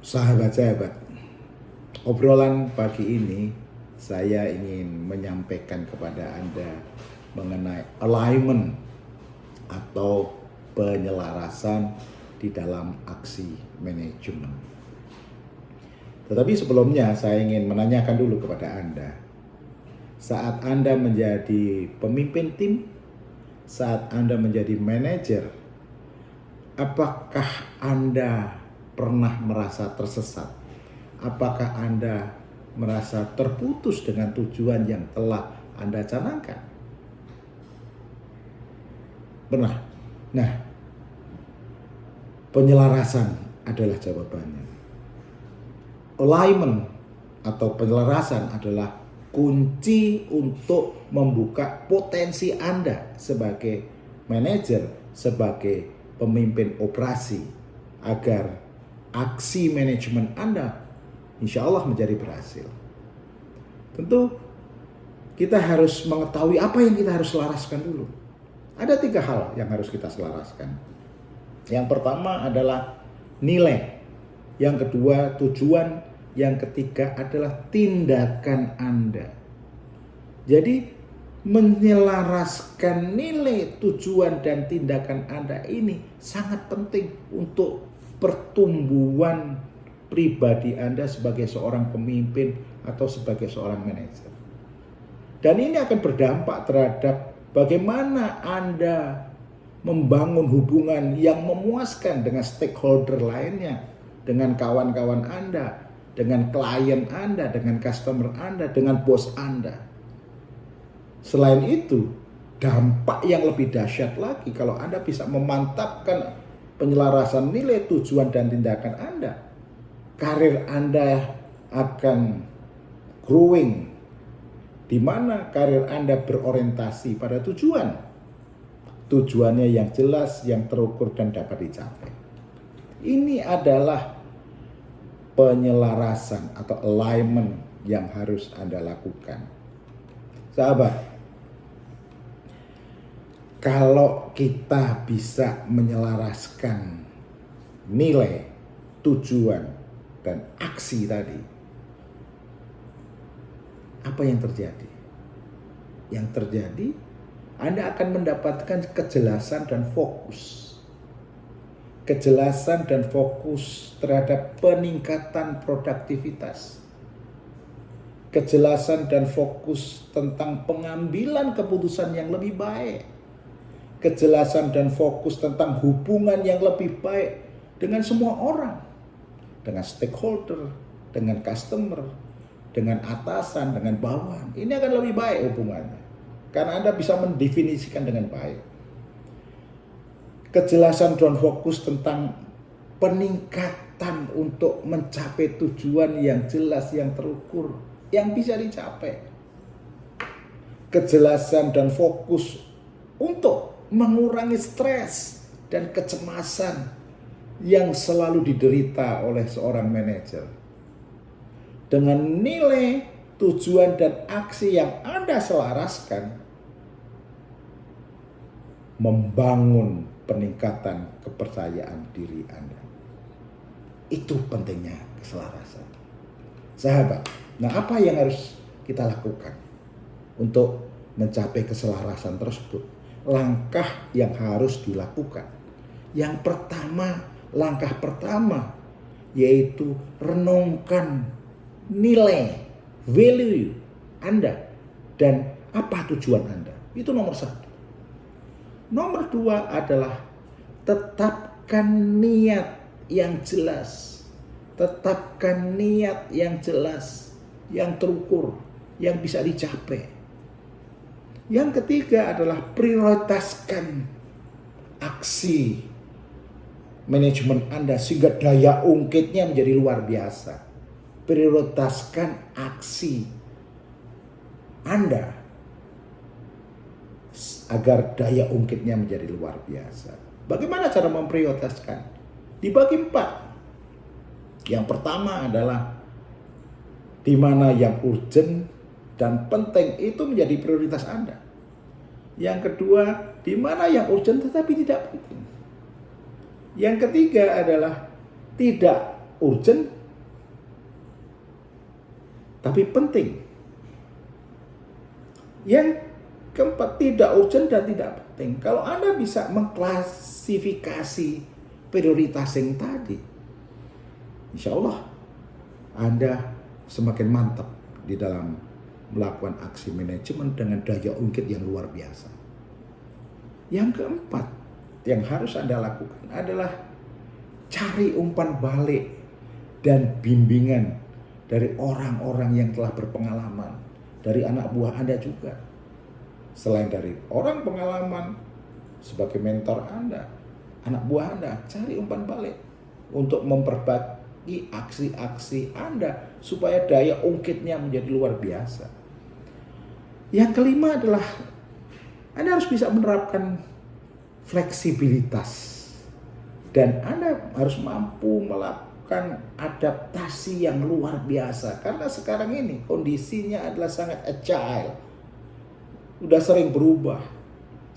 Sahabat-sahabat, obrolan pagi ini saya ingin menyampaikan kepada Anda mengenai alignment atau penyelarasan di dalam aksi manajemen. Tetapi sebelumnya saya ingin menanyakan dulu kepada Anda, saat Anda menjadi pemimpin tim, saat Anda menjadi manajer, apakah Anda pernah merasa tersesat? Apakah Anda merasa terputus dengan tujuan yang telah Anda canangkan? Pernah? Nah, penyelarasan adalah jawabannya. Alignment atau penyelarasan adalah kunci untuk membuka potensi Anda sebagai manajer, sebagai pemimpin operasi, agar aksi manajemen Anda insya Allah menjadi berhasil. Tentu kita harus mengetahui apa yang kita harus selaraskan dulu. Ada 3 hal yang harus kita selaraskan. Yang pertama adalah nilai, yang kedua tujuan, yang ketiga adalah tindakan Anda. Jadi menyelaraskan nilai, tujuan, dan tindakan Anda ini sangat penting untuk pertumbuhan pribadi Anda sebagai seorang pemimpin atau sebagai seorang manajer. Dan ini akan berdampak terhadap bagaimana Anda membangun hubungan yang memuaskan dengan stakeholder lainnya, dengan kawan-kawan Anda, dengan klien Anda, dengan customer Anda, dengan bos Anda. Selain itu, dampak yang lebih dahsyat lagi kalau Anda bisa memantapkan penyelarasan nilai, tujuan, dan tindakan Anda. Karir Anda akan growing, di mana karir Anda berorientasi pada tujuan. Tujuannya yang jelas, yang terukur, dan dapat dicapai. Ini adalah penyelarasan atau alignment yang harus Anda lakukan. Sahabat, kalau kita bisa menyelaraskan nilai, tujuan, dan aksi tadi, apa yang terjadi? Yang terjadi, Anda akan mendapatkan kejelasan dan fokus. Kejelasan dan fokus terhadap peningkatan produktivitas. Kejelasan dan fokus tentang pengambilan keputusan yang lebih baik. Kejelasan dan fokus tentang hubungan yang lebih baik dengan semua orang, dengan stakeholder, dengan customer, dengan atasan, dengan bawahan. Ini akan lebih baik hubungannya, karena Anda bisa mendefinisikan dengan baik. Kejelasan dan fokus tentang peningkatan untuk mencapai tujuan yang jelas, yang terukur, yang bisa dicapai. Kejelasan dan fokus untuk mengurangi stres dan kecemasan yang selalu diderita oleh seorang manajer. Dengan nilai, tujuan, dan aksi yang Anda selaraskan, membangun peningkatan kepercayaan diri Anda. Itu pentingnya keselarasan. Sahabat, nah apa yang harus kita lakukan untuk mencapai keselarasan tersebut? Langkah yang harus dilakukan. Yang pertama, langkah pertama yaitu renungkan nilai, value Anda dan apa tujuan Anda. Itu nomor 1. Nomor 2 adalah tetapkan niat yang jelas. Tetapkan niat yang jelas, yang terukur, yang bisa dicapai. Yang ketiga adalah prioritaskan aksi manajemen Anda sehingga daya ungkitnya menjadi luar biasa. Prioritaskan aksi Anda agar daya ungkitnya menjadi luar biasa. Bagaimana cara memprioritaskan? Dibagi 4. Yang pertama adalah di mana yang urgent dan penting itu menjadi prioritas Anda. Yang kedua, di mana yang urgent tetapi tidak penting. Yang ketiga adalah tidak urgent, tapi penting. Yang keempat, tidak urgent dan tidak penting. Kalau Anda bisa mengklasifikasi prioritas yang tadi, insya Allah Anda semakin mantap di dalam melakukan aksi manajemen dengan daya ungkit yang luar biasa. Yang keempat yang harus Anda lakukan adalah cari umpan balik dan bimbingan dari orang-orang yang telah berpengalaman, dari anak buah Anda juga. Selain dari orang pengalaman sebagai mentor Anda, anak buah Anda, cari umpan balik untuk memperbaiki aksi-aksi Anda supaya daya ungkitnya menjadi luar biasa. Yang kelima adalah Anda harus bisa menerapkan fleksibilitas dan Anda harus mampu melakukan adaptasi yang luar biasa karena sekarang ini kondisinya adalah sangat agile, udah sering berubah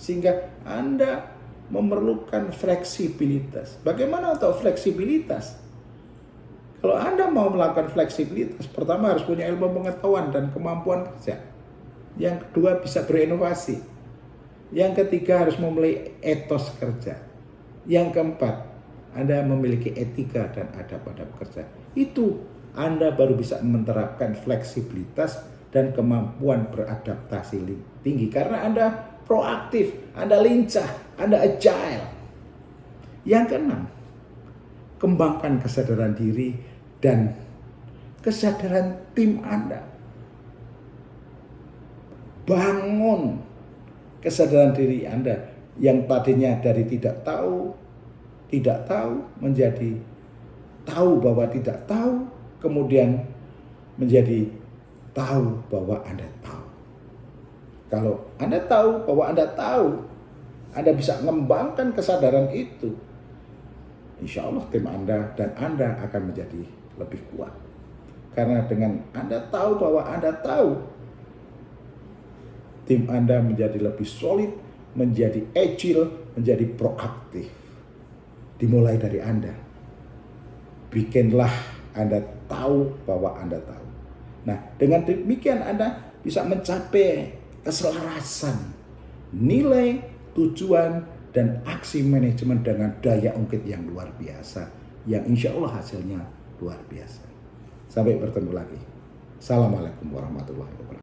sehingga Anda memerlukan fleksibilitas. Bagaimana untuk fleksibilitas? Kalau Anda mau melakukan fleksibilitas, pertama harus punya ilmu pengetahuan dan kemampuan kerja. Yang kedua bisa berinovasi. Yang ketiga harus memiliki etos kerja. Yang keempat, Anda memiliki etika dan adab-adab kerja. Itu Anda baru bisa menerapkan fleksibilitas dan kemampuan beradaptasi tinggi. Karena Anda proaktif, Anda lincah, Anda agile. Yang keenam, kembangkan kesadaran diri dan kesadaran tim Anda. Bangun kesadaran diri Anda yang tadinya dari tidak tahu menjadi tahu bahwa tidak tahu, kemudian menjadi tahu bahwa Anda tahu. Kalau Anda tahu bahwa Anda tahu, Anda bisa mengembangkan kesadaran itu, insya Allah tim Anda dan Anda akan menjadi lebih kuat. Karena dengan Anda tahu bahwa Anda tahu, tim Anda menjadi lebih solid, menjadi agile, menjadi proaktif. Dimulai dari Anda. Bikinlah Anda tahu bahwa Anda tahu. Nah, dengan demikian Anda bisa mencapai keselarasan nilai, tujuan, dan aksi manajemen dengan daya ungkit yang luar biasa. Yang insya Allah hasilnya luar biasa. Sampai bertemu lagi. Assalamualaikum warahmatullahi wabarakatuh.